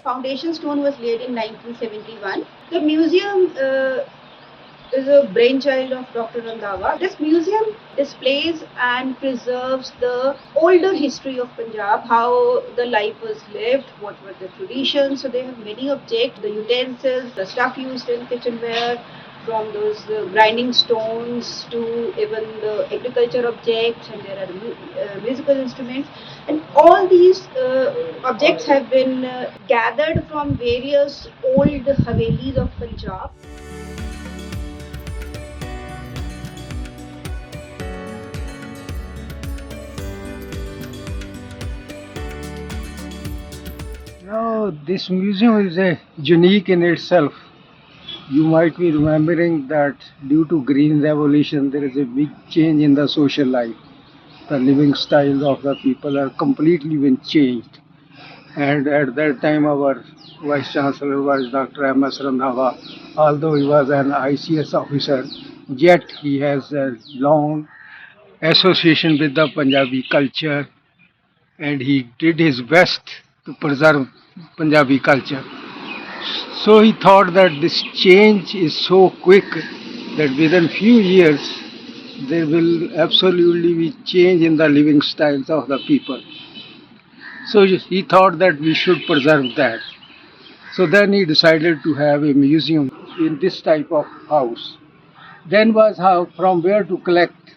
foundation stone was laid in 1971. The museum is a brainchild of Dr. Randhawa. This museum displays and preserves the older history of Punjab, how the life was lived, what were the traditions. So they have many objects, the utensils, the stuff used in kitchenware, from those grinding stones to even the agriculture objects, and there are musical instruments. And all these objects have been gathered from various old Havelis of Punjab. Now, this museum is unique in itself. You might be remembering that due to Green Revolution, there is a big change in the social life. The living styles of the people are completely been changed. And at that time, our Vice Chancellor was Dr. MS Randhawa. Although he was an ICS officer, yet he has a long association with the Punjabi culture, and he did his best to preserve Punjabi culture. So he thought that this change is so quick that within few years there will absolutely be change in the living styles of the people. So he thought that we should preserve that. So then he decided to have a museum in this type of house. Then was how from where to collect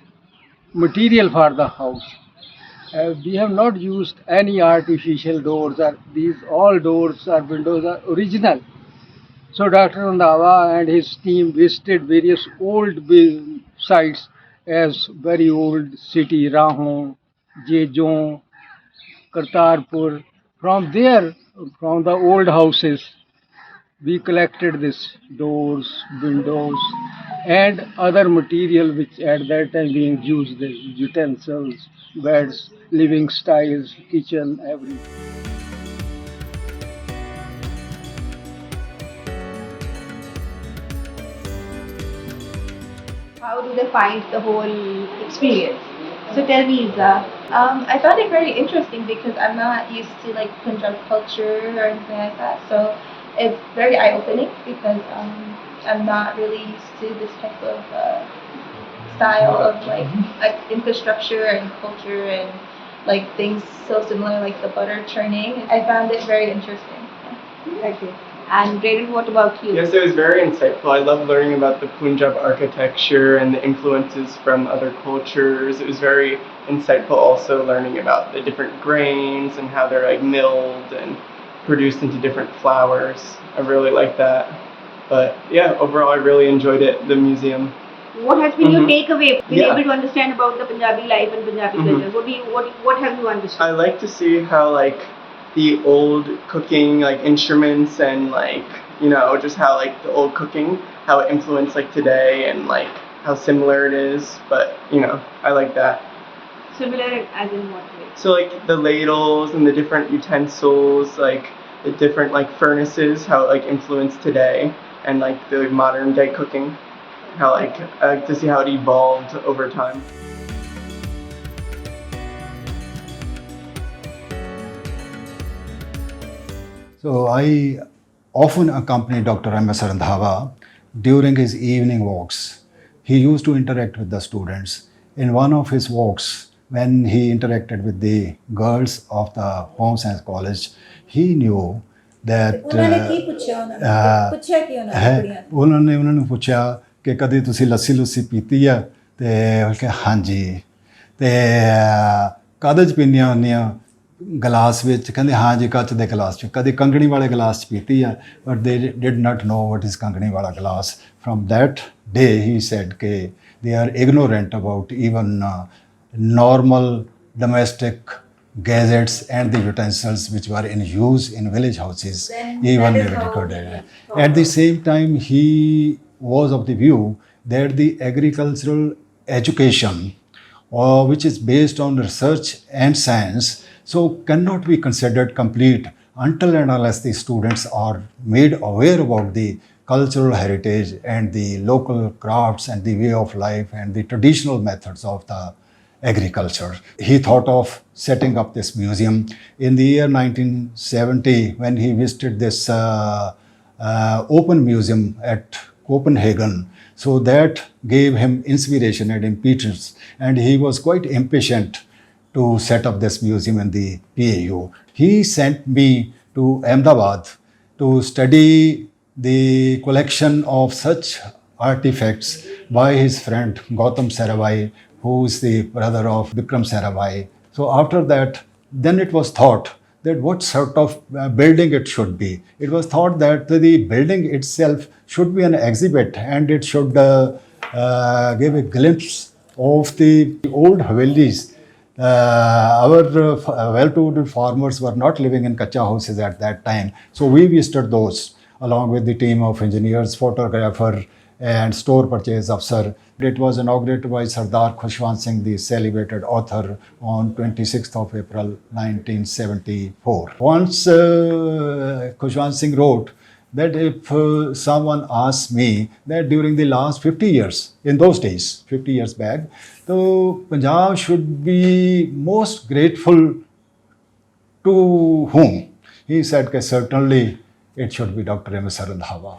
material for the house. We have not used any artificial doors. These all doors or windows are original. So Dr. Randhawa and his team visited various old sites as very old city, Rahon, Jejon, Kartarpur. From there, from the old houses, we collected this doors, windows, and other material which at that time being used, the utensils, beds, living styles, kitchen, everything. How do they find the whole experience? So tell me, Isa. I found it very interesting because I'm not used to like Punjab culture or anything like that. So it's very eye-opening because I'm not really used to this type of style of like infrastructure and culture and like things so similar like the butter churning. I found it very interesting. Okay. And Renu, what about you? Yes, it was very insightful. I love learning about the Punjab architecture and the influences from other cultures. It was very insightful also learning about the different grains and how they're like milled and produced into different flours. I really like that. But yeah, overall I really enjoyed it, the museum. What has been your takeaway? Being Yeah. able to understand about the Punjabi life and Punjabi culture. What have you understood? I like to see how like the old cooking like instruments and like, you know, just how like the old cooking, how it influenced like today and like how similar it is. But you know, I like that. Similar as in what way? So like the ladles and the different utensils, like the different like furnaces, how it like influenced today and like the modern day cooking. How like I like to see how it evolved over time. So I often accompany Dr. MS Randhawa during his evening walks. He used to interact with the students. In one of his walks, when he interacted with the girls of the Home Science College, he knew that ਉਹਨਾਂ ਨੂੰ ਪੁੱਛਿਆ ਕਿ ਕਦੇ ਤੁਸੀਂ ਲੱਸੀ ਲੁੱਸੀ ਪੀਤੀ ਆ ਤੇ ਉਹ ਕਿ ਹਾਂਜੀ ਤੇ ਕਾਹਦੇ 'ਚ ਪੀਂਦੀਆਂ ਹੁੰਦੀਆਂ ਗਲਾਸ ਵਿੱਚ ਕਹਿੰਦੇ ਹਾਂ ਜੀ ਕੱਚ ਦੇ ਗਲਾਸ 'ਚ ਕਦੇ ਕੰਗਣੀ ਵਾਲੇ ਗਲਾਸ 'ਚ ਪੀਤੀ ਆ ਬਟ ਦੇ did not no what is ਕੰਗਣੀ ਵਾਲਾ glass from that day he said ਕਿ they are ignorant about even normal domestic gadgets and the utensils which were in use in village houses, even recorded. At the same time, he was of the view that the agricultural education, which is based on research and science, so cannot be considered complete until and unless the students are made aware about the cultural heritage and the local crafts and the way of life and the traditional methods of the agriculture. He thought of setting up this museum in the year 1970 when he visited this open museum at Copenhagen. So that gave him inspiration and impetus, and he was quite impatient to set up this museum in the PAU. He sent me to Ahmedabad to study the collection of such artifacts by his friend Gautam Sarabhai, who is the brother of Vikram Sarabhai. So after that, then it was thought that what sort of building it should be. It was thought that the building itself should be an exhibit, and it should give a glimpse of the old Havelis. Our well-to-do farmers were not living in kacha houses at that time. So we visited those along with the team of engineers, photographer, and store purchase officer. It was inaugurated by Sardar Dyal Singh, the celebrated author, on 26th of April 1974. Once Dyal Singh wrote that if someone asks me that during the last 50 years, in those days, 50 years back, so Punjab should be most grateful to whom? He said that certainly it should be Dr. MS Randhawa.